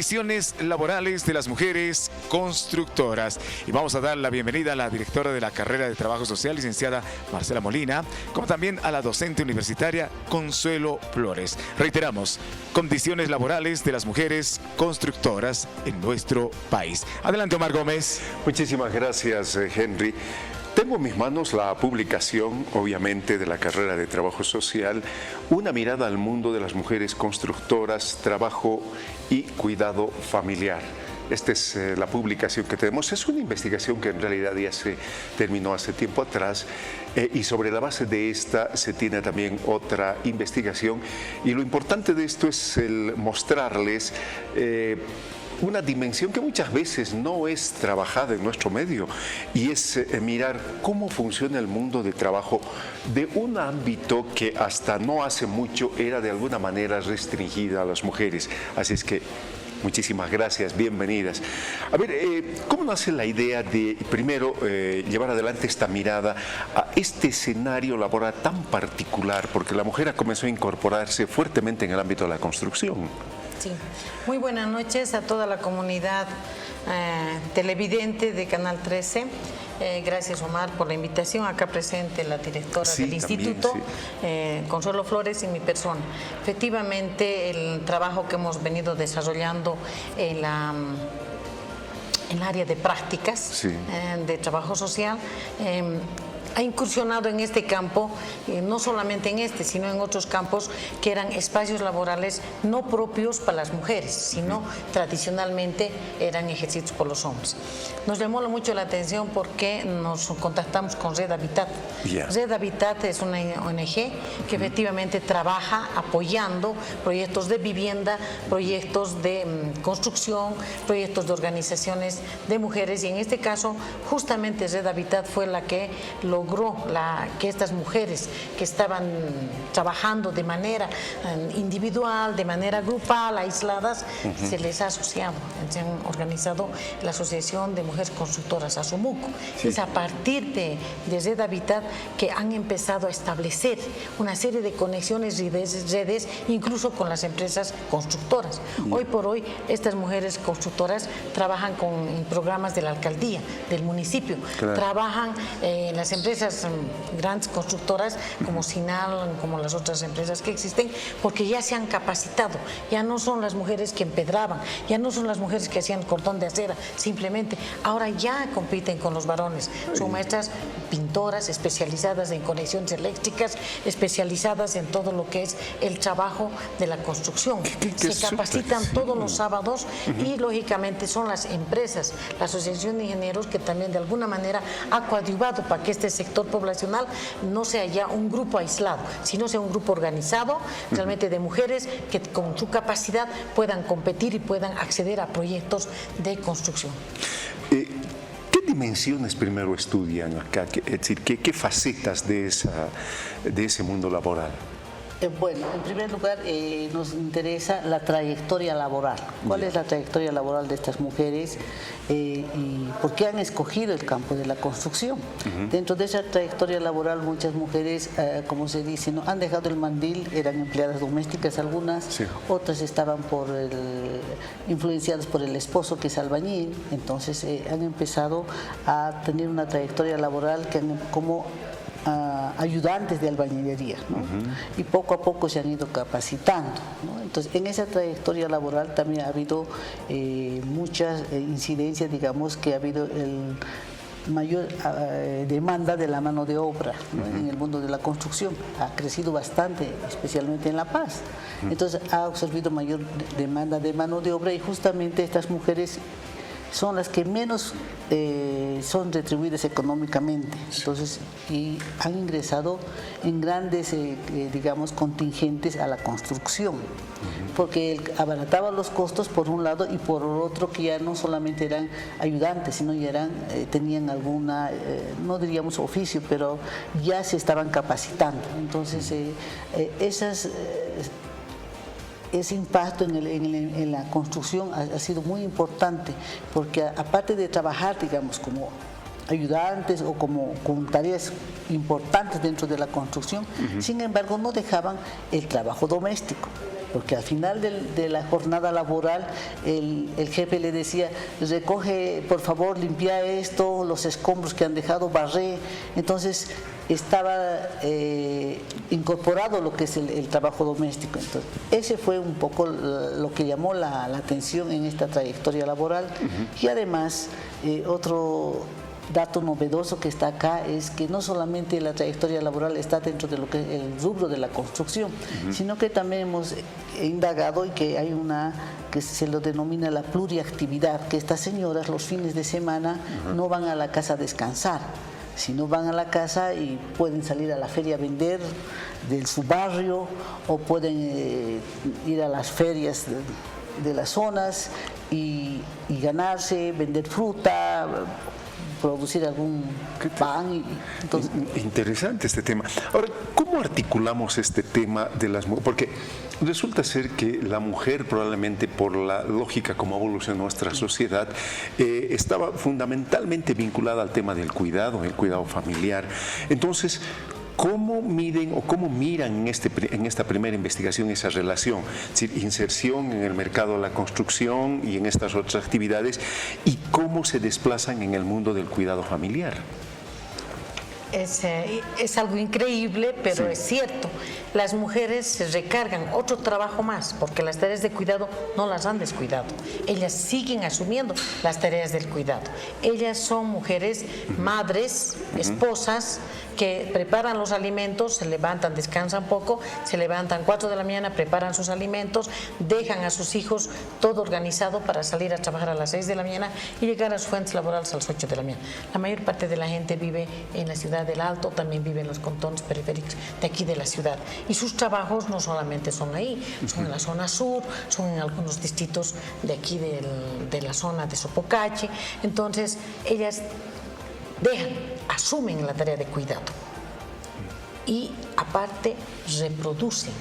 condiciones laborales de las mujeres constructoras. Y vamos a dar la bienvenida a la directora de la carrera de Trabajo Social, licenciada Marcela Molina, como también a la docente universitaria Consuelo Flores. Reiteramos, condiciones laborales de las mujeres constructoras en nuestro país. Adelante, Omar Gómez. Muchísimas gracias, Henry. Tengo en mis manos la publicación, obviamente, de la carrera de Trabajo Social, una mirada al mundo de las mujeres constructoras, trabajo y cuidado familiar. Esta es la publicación que tenemos. Es una investigación que en realidad ya se terminó hace tiempo atrás y sobre la base de esta se tiene también otra investigación. Y lo importante de esto es el mostrarles una dimensión que muchas veces no es trabajada en nuestro medio, y es mirar cómo funciona el mundo de trabajo de un ámbito que hasta no hace mucho era de alguna manera restringida a las mujeres. Así es que muchísimas gracias, bienvenidas. A ver, ¿cómo nace la idea de, primero, llevar adelante esta mirada a este escenario laboral tan particular? Porque la mujer ha comenzado a incorporarse fuertemente en el ámbito de la construcción. Sí. Muy buenas noches a toda la comunidad televidente de Canal 13. Gracias, Omar, por la invitación. Acá presente la directora del instituto, Consuelo Flores, y mi persona. Efectivamente, el trabajo que hemos venido desarrollando en el área de prácticas de trabajo social ha incursionado en este campo, no solamente en este, sino en otros campos que eran espacios laborales no propios para las mujeres, sino tradicionalmente eran ejercidos por los hombres. Nos llamó mucho la atención porque nos contactamos con Red Habitat. Red Habitat es una ONG que efectivamente trabaja apoyando proyectos de vivienda, proyectos de construcción, proyectos de organizaciones de mujeres, y en este caso justamente Red Habitat fue la que logró que estas mujeres que estaban trabajando de manera individual, de manera grupal, aisladas, se les ha asociado, se han organizado la Asociación de Mujeres Constructoras, ASOMUCO. Es a partir de Red Habitat que han empezado a establecer una serie de conexiones y redes, incluso con las empresas constructoras. Hoy por hoy estas mujeres constructoras trabajan en programas de la alcaldía, del municipio, trabajan en las empresas grandes constructoras como Sinal, como las otras empresas que existen, porque ya se han capacitado, ya no son las mujeres que empedraban, ya no son las mujeres que hacían cordón de acera, simplemente ahora ya compiten con los varones, son maestras pintoras especializadas en conexiones eléctricas, especializadas en todo lo que es el trabajo de la construcción, se capacitan todos los sábados y lógicamente son las empresas, la Asociación de Ingenieros, que también de alguna manera ha coadyuvado para que este sector poblacional no sea ya un grupo aislado, sino sea un grupo organizado realmente de mujeres que con su capacidad puedan competir y puedan acceder a proyectos de construcción. ¿Qué dimensiones primero estudian acá? Es decir, ¿qué facetas de ese mundo laboral? Bueno, en primer lugar nos interesa la trayectoria laboral. ¿Cuál es la trayectoria laboral de estas mujeres y por qué han escogido el campo de la construcción? Dentro de esa trayectoria laboral muchas mujeres, como se dice, ¿no?, han dejado el mandil, eran empleadas domésticas algunas, otras estaban influenciadas por el esposo, que es albañil, entonces han empezado a tener una trayectoria laboral como ayudantes de albañilería, ¿no? Y poco a poco se han ido capacitando, ¿no? Entonces, en esa trayectoria laboral también ha habido muchas incidencias, digamos, que ha habido mayor demanda de la mano de obra, ¿no?, en el mundo de la construcción. Ha crecido bastante, especialmente en La Paz. Entonces, ha absorbido mayor demanda de mano de obra, y justamente estas mujeres son las que menos son retribuidas económicamente, entonces, y han ingresado en grandes, digamos, contingentes a la construcción, porque abarataba los costos por un lado, y por otro que ya no solamente eran ayudantes, sino ya tenían alguna, no diríamos oficio, pero ya se estaban capacitando. Entonces, ese impacto en la construcción ha sido muy importante, porque aparte de trabajar, digamos, como ayudantes o como con tareas importantes dentro de la construcción. Sin embargo, no dejaban el trabajo doméstico, porque al final de la jornada laboral el jefe le decía, recoge, por favor, limpia esto, los escombros que han dejado, barré. Entonces estaba incorporado lo que es el trabajo doméstico. Entonces, ese fue un poco lo que llamó la atención en esta trayectoria laboral. Y además, otro dato novedoso que está acá es que no solamente la trayectoria laboral está dentro de lo que es el rubro de la construcción, sino que también hemos indagado y que hay una que se lo denomina la pluriactividad, que estas señoras los fines de semana no van a la casa a descansar, sino van a la casa y pueden salir a la feria a vender de su barrio, o pueden ir a las ferias de las zonas y ganarse, vender fruta, producir algún pan. Entonces, interesante este tema. Ahora, ¿cómo articulamos este tema de las mujeres? Porque resulta ser que la mujer, probablemente por la lógica como evolucionó nuestra sociedad, estaba fundamentalmente vinculada al tema del cuidado, el cuidado familiar. Entonces, ¿cómo miden o cómo miran en esta primera investigación esa relación? Es decir, inserción en el mercado de la construcción y en estas otras actividades, y cómo se desplazan en el mundo del cuidado familiar. Es algo increíble, pero es cierto. Las mujeres se recargan otro trabajo más, porque las tareas de cuidado no las han descuidado. Ellas siguen asumiendo las tareas del cuidado. Ellas son mujeres, madres, esposas, que preparan los alimentos, se levantan, descansan poco, se levantan 4 de la mañana, preparan sus alimentos, dejan a sus hijos todo organizado para salir a trabajar a las 6 de la mañana y llegar a sus fuentes laborales a las 8 de la mañana. La mayor parte de la gente vive en la ciudad del Alto, también vive en los contornos periféricos de aquí de la ciudad. Y sus trabajos no solamente son ahí, son en la zona sur, son en algunos distritos de aquí de la zona de Sopocachi. Entonces, ellas asumen la tarea de cuidado y aparte reproducen,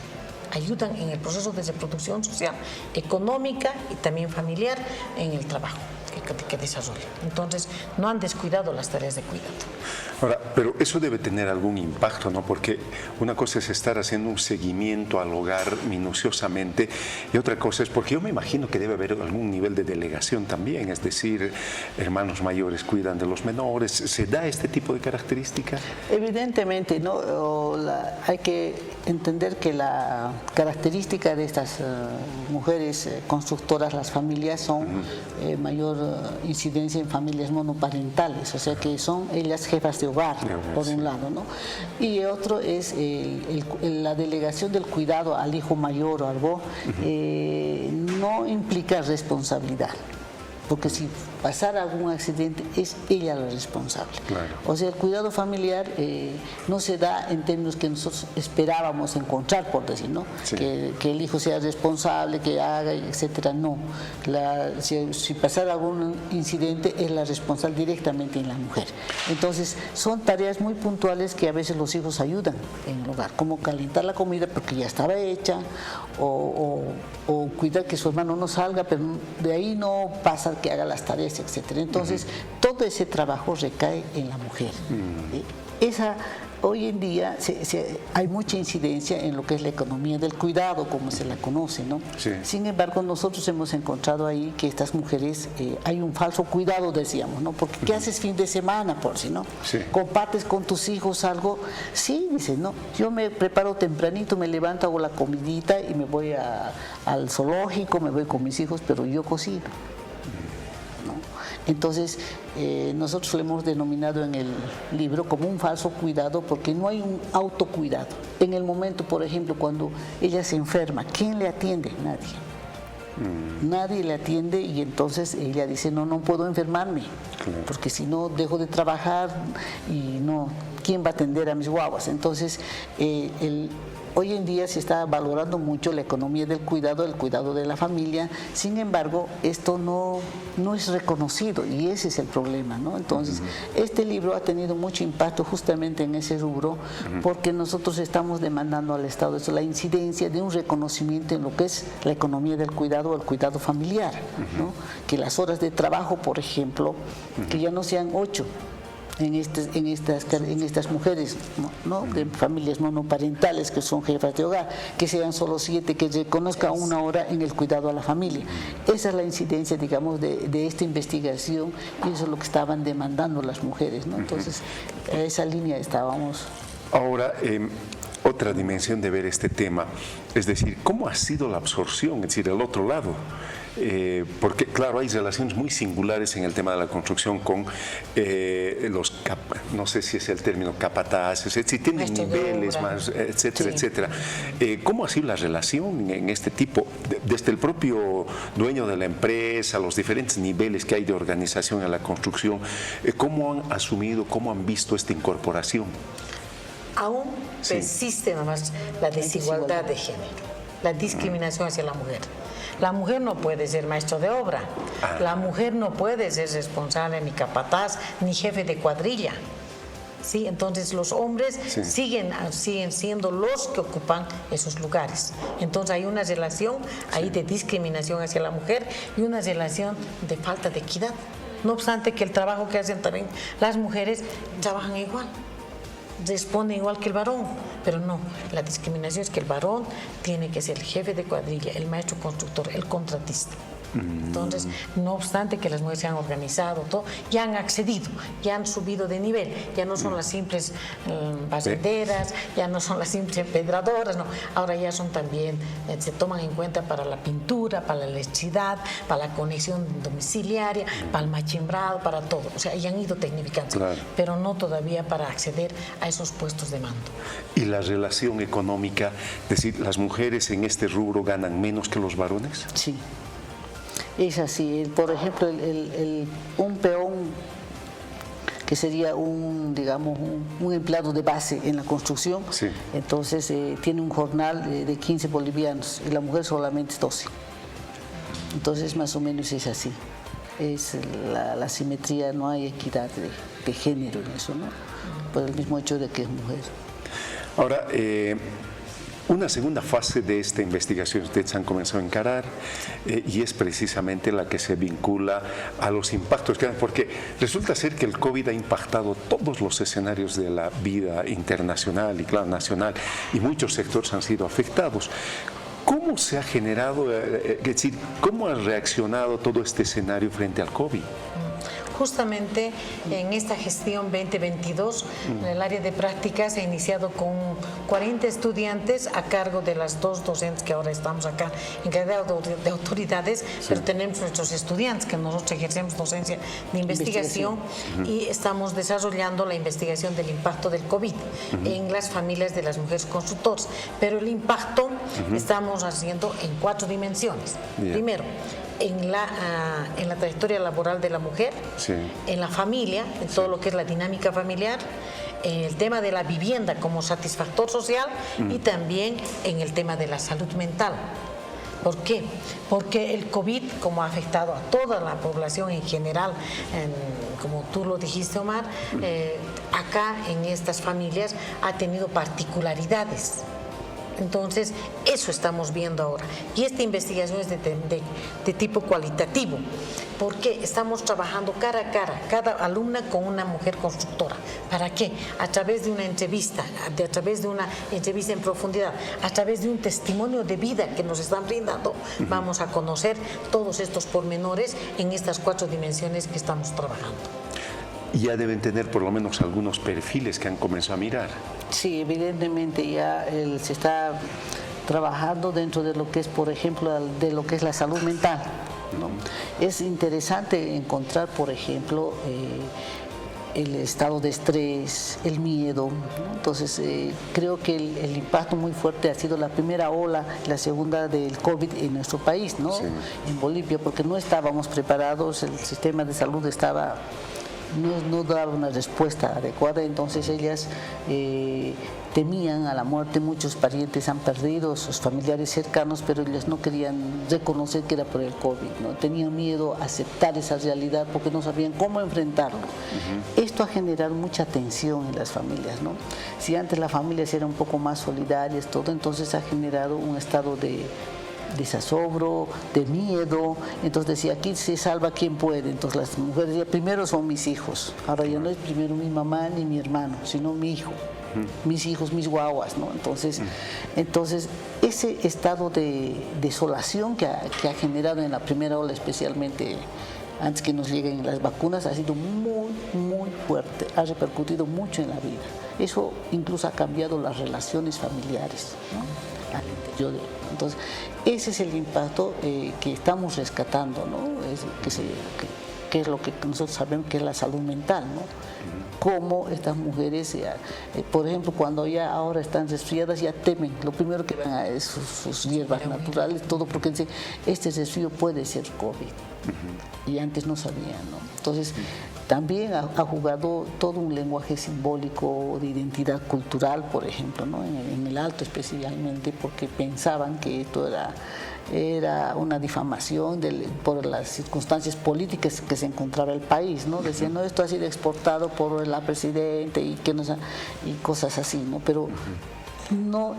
ayudan en el proceso de reproducción social, económica y también familiar en el trabajo que desarrollan. Entonces, no han descuidado las tareas de cuidado. Ahora, pero eso debe tener algún impacto, ¿no? Porque una cosa es estar haciendo un seguimiento al hogar minuciosamente, y otra cosa es, porque yo me imagino que debe haber algún nivel de delegación también, es decir, hermanos mayores cuidan de los menores. ¿Se da este tipo de características? Evidentemente, ¿no? Hay que entender que la característica de estas mujeres constructoras, las familias, son mayor incidencia en familias monoparentales, o sea que son ellas jefas de hogar, por un lado, ¿no? Y otro es la delegación del cuidado al hijo mayor o algo, no implica responsabilidad, porque si pasara algún accidente es ella la responsable. Claro. O sea, el cuidado familiar no se da en términos que nosotros esperábamos encontrar, por decir, ¿no? Sí. Que el hijo sea responsable, que haga, etcétera. No. Si pasara algún incidente es la responsable directamente en la mujer. Entonces, son tareas muy puntuales que a veces los hijos ayudan en el hogar, como calentar la comida porque ya estaba hecha, o cuidar que su hermano no salga, pero de ahí no pasa que haga las tareas, etcétera. Entonces, todo ese trabajo recae en la mujer. Hoy en día hay mucha incidencia en lo que es la economía del cuidado, como se la conoce, ¿no? Sí. Sin embargo, nosotros hemos encontrado ahí que estas mujeres, hay un falso cuidado, decíamos, ¿no? Porque ¿qué haces fin de semana, por si no? Sí. ¿Compartes con tus hijos algo? Sí, dices, no, yo me preparo tempranito, me levanto, hago la comidita y me voy al zoológico, me voy con mis hijos, pero yo cocino. Entonces, nosotros lo hemos denominado en el libro como un falso cuidado, porque no hay un autocuidado. En el momento, por ejemplo, cuando ella se enferma, ¿quién le atiende? Nadie. Nadie le atiende, y entonces ella dice, no puedo enfermarme, porque si no dejo de trabajar y ¿quién va a atender a mis guaguas? Entonces, hoy en día se está valorando mucho la economía del cuidado, el cuidado de la familia. Sin embargo, esto no es reconocido, y ese es el problema, ¿no? Entonces, este libro ha tenido mucho impacto justamente en ese rubro, porque nosotros estamos demandando al Estado la incidencia de un reconocimiento en lo que es la economía del cuidado o el cuidado familiar, ¿no? Que las horas de trabajo, por ejemplo, que ya no sean 8, en estas mujeres, ¿no? De familias monoparentales que son jefas de hogar, que sean solo 7, que reconozcan 1 hora en el cuidado a la familia. Esa es la incidencia, digamos, de esta investigación, y eso es lo que estaban demandando las mujeres, ¿no? Entonces, a esa línea estábamos. Ahora, otra dimensión de ver este tema, es decir, ¿cómo ha sido la absorción? Es decir, el otro lado. Porque, claro, hay relaciones muy singulares en el tema de la construcción con no sé si es el término capataces, si tienen niveles más, etcétera, etcétera. ¿Cómo ha sido la relación en este tipo, desde el propio dueño de la empresa, los diferentes niveles que hay de organización en la construcción? ¿Cómo han asumido, cómo han visto esta incorporación? Aún persiste nomás la desigualdad de género, la discriminación hacia la mujer. La mujer no puede ser maestro de obra, la mujer no puede ser responsable ni capataz ni jefe de cuadrilla. ¿Sí? Entonces los hombres siguen siendo los que ocupan esos lugares. Entonces hay una relación ahí de discriminación hacia la mujer y una relación de falta de equidad. No obstante que el trabajo que hacen también las mujeres trabajan igual, responde igual que el varón, pero no, la discriminación es que el varón tiene que ser el jefe de cuadrilla, el maestro constructor, el contratista. Entonces, no obstante que las mujeres se han organizado, todo, ya han accedido, ya han subido de nivel, ya no son las simples barrenderas, ya no son las simples empedradoras, no, ahora ya son también, se toman en cuenta para la pintura, para la electricidad, para la conexión domiciliaria, para el machimbrado, para todo, o sea, ya han ido tecnificando, pero no todavía para acceder a esos puestos de mando. ¿Y la relación económica, es decir, las mujeres en este rubro ganan menos que los varones? Sí. Es así, por ejemplo, un peón que sería digamos, un empleado de base en la construcción, entonces tiene un jornal de 15 bolivianos y la mujer solamente 12. Entonces más o menos es así, es la simetría, no hay equidad de género en eso, ¿no? Por el mismo hecho de que es mujer. Ahora, una segunda fase de esta investigación ustedes han comenzado a encarar y es precisamente la que se vincula a los impactos que dan, porque resulta ser que el COVID ha impactado todos los escenarios de la vida internacional y, claro, nacional, y muchos sectores han sido afectados. ¿Cómo se ha generado, es decir, cómo ha reaccionado todo este escenario frente al COVID? Justamente en esta gestión 2022, en el área de prácticas se ha iniciado con 40 estudiantes a cargo de las 2 docentes que ahora estamos acá encargados de autoridades, pero tenemos nuestros estudiantes que nosotros ejercemos docencia de investigación y estamos desarrollando la investigación del impacto del COVID en las familias de las mujeres constructoras. Pero el impacto estamos haciendo en 4 dimensiones. Primero, en la trayectoria laboral de la mujer, en la familia, en todo lo que es la dinámica familiar, en el tema de la vivienda como satisfactor social y también en el tema de la salud mental. ¿Por qué? Porque el COVID, como ha afectado a toda la población en general, como tú lo dijiste, Omar, acá en estas familias ha tenido particularidades. Entonces, eso estamos viendo ahora. Y esta investigación es de tipo cualitativo, porque estamos trabajando cara a cara, cada alumna con una mujer constructora. ¿Para qué? A través de una entrevista, a través de una entrevista en profundidad, a través de un testimonio de vida que nos están brindando, vamos a conocer todos estos pormenores en estas 4 dimensiones que estamos trabajando. Ya deben tener por lo menos algunos perfiles que han comenzado a mirar. Sí, evidentemente ya se está trabajando dentro de lo que es, por ejemplo, de lo que es la salud mental, ¿no? Es interesante encontrar, por ejemplo, el estado de estrés, el miedo, ¿no? Entonces creo que el impacto muy fuerte ha sido la primera ola, la segunda del COVID en nuestro país, ¿no? En Bolivia, porque no estábamos preparados, el sistema de salud estaba... No daba una respuesta adecuada, entonces ellas temían a la muerte. Muchos parientes han perdido sus familiares cercanos, pero ellas no querían reconocer que era por el COVID, ¿no? Tenían miedo a aceptar esa realidad porque no sabían cómo enfrentarlo. Esto ha generado mucha tensión en las familias, ¿no? Si antes las familias eran un poco más solidarias, todo, entonces ha generado un estado de desasobro, de miedo. Entonces decía, aquí se salva quien puede. Entonces las mujeres decían, primero son mis hijos. Ahora ya no es primero mi mamá ni mi hermano, sino mi hijo. Mis hijos, mis guaguas, ¿no? Entonces ese estado de desolación que ha generado en la primera ola, especialmente antes que nos lleguen las vacunas, ha sido muy, muy fuerte, ha repercutido mucho en la vida. Eso incluso ha cambiado las relaciones familiares, ¿no? Al interior entonces, ese es el impacto que estamos rescatando, ¿no? Que es lo que nosotros sabemos que es la salud mental, ¿no? Cómo estas mujeres, por ejemplo, cuando ya ahora están resfriadas, ya temen, lo primero que van a es sus hierbas naturales, todo porque dicen, este resfrío puede ser COVID. Y antes no sabían, ¿no? Entonces, también ha jugado todo un lenguaje simbólico de identidad cultural, por ejemplo, ¿no? En el Alto especialmente, porque pensaban que esto era una difamación por las circunstancias políticas que se encontraba el país, ¿no? Decían, no, esto ha sido exportado por la presidenta y cosas así, ¿no? Pero no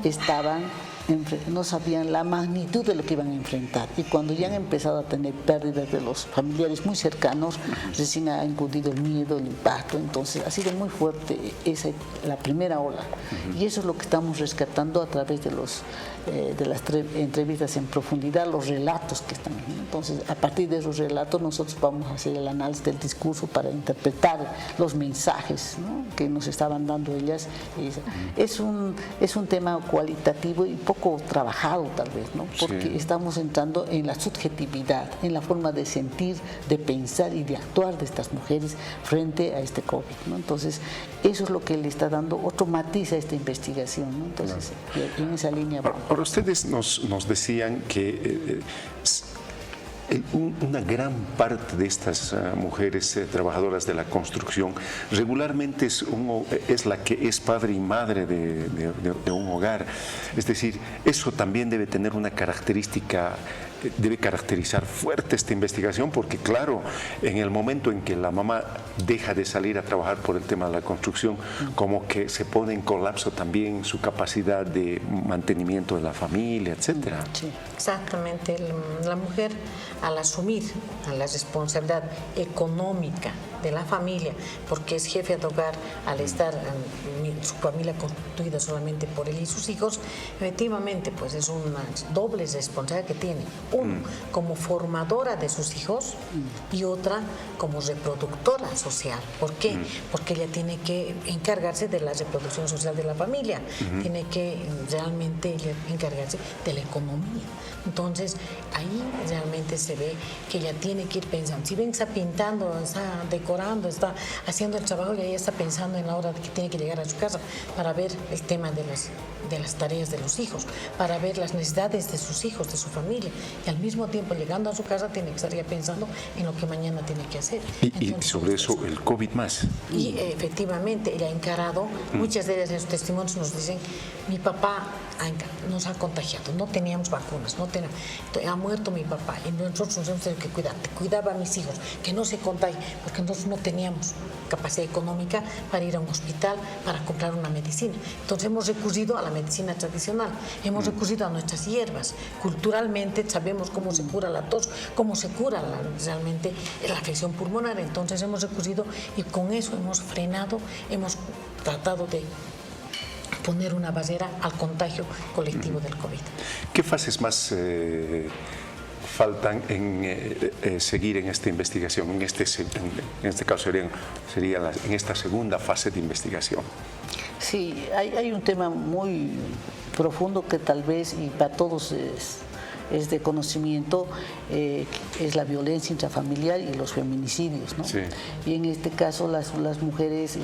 sabían la magnitud de lo que iban a enfrentar, y cuando ya han empezado a tener pérdidas de los familiares muy cercanos, recién ha incurrido el miedo, el impacto. Entonces ha sido muy fuerte la primera ola, y eso es lo que estamos rescatando a través de las entrevistas en profundidad, los relatos que están. Entonces, a partir de esos relatos nosotros vamos a hacer el análisis del discurso para interpretar los mensajes, ¿no?, que nos estaban dando ellas. Es un tema cualitativo y poco trabajado tal vez, ¿no?, porque estamos entrando en la subjetividad, en la forma de sentir, de pensar y de actuar de estas mujeres frente a este COVID, ¿no? Entonces, eso es lo que le está dando otro matiz a esta investigación, ¿no? Entonces, en esa línea vamos. Ahora, ustedes nos decían que una gran parte de estas mujeres trabajadoras de la construcción regularmente es la que es padre y madre de un hogar. Es decir, eso también debe tener una característica, debe caracterizar fuerte esta investigación, porque claro, en el momento en que la mamá deja de salir a trabajar por el tema de la construcción, como que se pone en colapso también su capacidad de mantenimiento de la familia, etcétera. Sí, exactamente. La mujer, al asumir la responsabilidad económica de la familia, porque es jefe de hogar, al estar su familia constituida solamente por él y sus hijos, efectivamente pues es una doble responsabilidad que tiene. Uno, como formadora de sus hijos, y otra como reproductora social. ¿Por qué? Porque ella tiene que encargarse de la reproducción social de la familia, tiene que realmente encargarse de la economía. Entonces, ahí realmente se ve que ella tiene que ir pensando. Si bien está pintando, está decorando, está haciendo el trabajo, y ella está pensando en la hora que tiene que llegar a su casa para ver el tema de las tareas de los hijos, para ver las necesidades de sus hijos, de su familia, y al mismo tiempo llegando a su casa tiene que estar ya pensando en lo que mañana tiene que hacer. Y sobre eso el COVID más. Y efectivamente ella ha encarado, muchas de ellas en sus testimonios nos dicen, mi papá nos ha contagiado, no teníamos vacunas, ha muerto mi papá y nosotros nos hemos tenido que cuidar, cuidaba a mis hijos, que no se contagien, porque nosotros no teníamos capacidad económica para ir a un hospital, para comprar una medicina. Entonces hemos recurrido a la medicina tradicional, hemos recurrido a nuestras hierbas. Culturalmente sabemos cómo se cura la tos, cómo se cura realmente la afección pulmonar. Entonces hemos recurrido y con eso hemos frenado, hemos tratado de poner una barrera al contagio colectivo del COVID. ¿Qué fases más faltan en seguir en esta investigación? En este caso sería en esta segunda fase de investigación. Sí, hay un tema muy profundo que tal vez, y para todos es de conocimiento, es la violencia intrafamiliar y los feminicidios, ¿no? Sí. Y en este caso las mujeres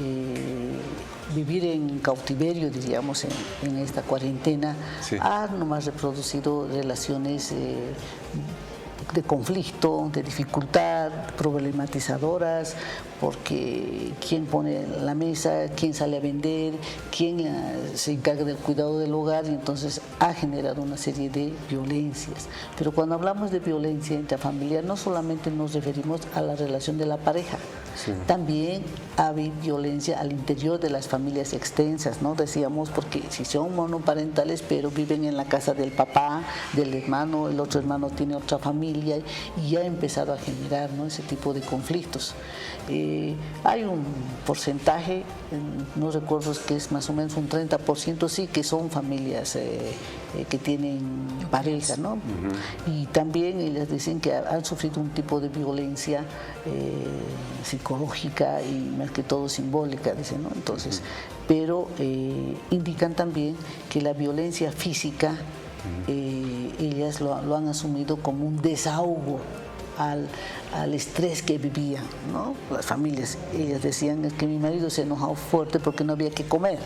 vivir en cautiverio, diríamos, en esta cuarentena, han nomás reproducido relaciones de conflicto, de dificultad, problematizadoras, porque quién pone la mesa, quién sale a vender, quién se encarga del cuidado del hogar, y entonces ha generado una serie de violencias. Pero cuando hablamos de violencia intrafamiliar, no solamente nos referimos a la relación de la pareja, También hay violencia al interior de las familias extensas, ¿no? Decíamos, porque si son monoparentales, pero viven en la casa del papá, del hermano, el otro hermano tiene otra familia y ya ha empezado a generar, ¿no?, ese tipo de conflictos. Hay un porcentaje, no recuerdo, que es más o menos un 30%, sí, que son familias que tienen pareja, ¿no? Y también ellas dicen que han sufrido un tipo de violencia psicológica y más que todo simbólica, dicen, ¿no? Entonces, pero indican también que la violencia física ellas lo han asumido como un desahogo al estrés que vivían, ¿no? Las familias, ellas decían que mi marido se ha enojado fuerte porque no había que comer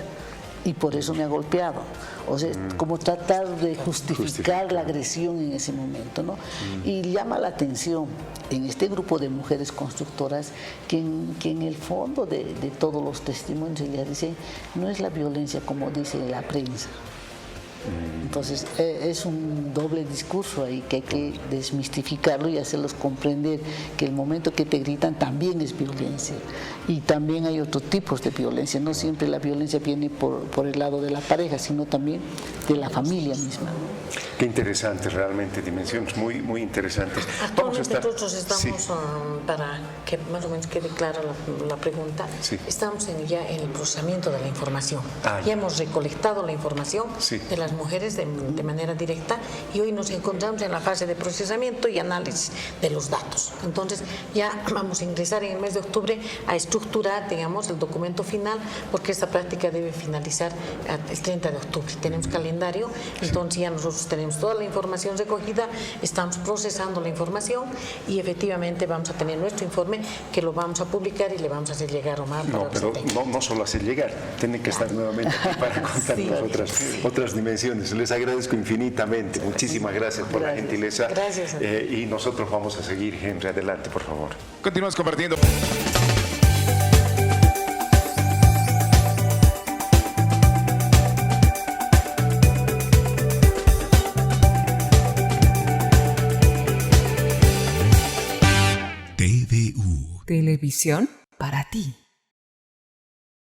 y por eso me ha golpeado. O sea, como tratar de justificar la agresión en ese momento, ¿no? Y llama la atención en este grupo de mujeres constructoras que en el fondo de todos los testimonios ellas dicen, no es la violencia como dice la prensa. Entonces es un doble discurso ahí que hay que desmistificarlo y hacerlos comprender que el momento que te gritan también es violencia y también hay otros tipos de violencia, no siempre la violencia viene por el lado de la pareja, sino también de la familia misma. Qué interesante, realmente, dimensiones muy, muy interesantes. Actualmente nosotros estamos, para que más o menos quede clara la pregunta, estamos ya en el procesamiento de la información. Ya hemos recolectado la información de las mujeres de manera directa y hoy nos encontramos en la fase de procesamiento y análisis de los datos. Entonces ya vamos a ingresar en el mes de octubre a estructurar, digamos, el documento final, porque esta práctica debe finalizar el 30 de octubre. Tenemos calendario, entonces ya nosotros tenemos toda la información recogida, estamos procesando la información y efectivamente vamos a tener nuestro informe que lo vamos a publicar y le vamos a hacer llegar a Omar. No, pero no solo hacer llegar, tienen que estar nuevamente aquí para contarnos otras dimensiones. Les agradezco infinitamente. Muchísimas gracias por la gentileza. Gracias. Y nosotros vamos a seguir, Henry. Adelante, por favor. Continuamos compartiendo. TVU. Televisión para ti.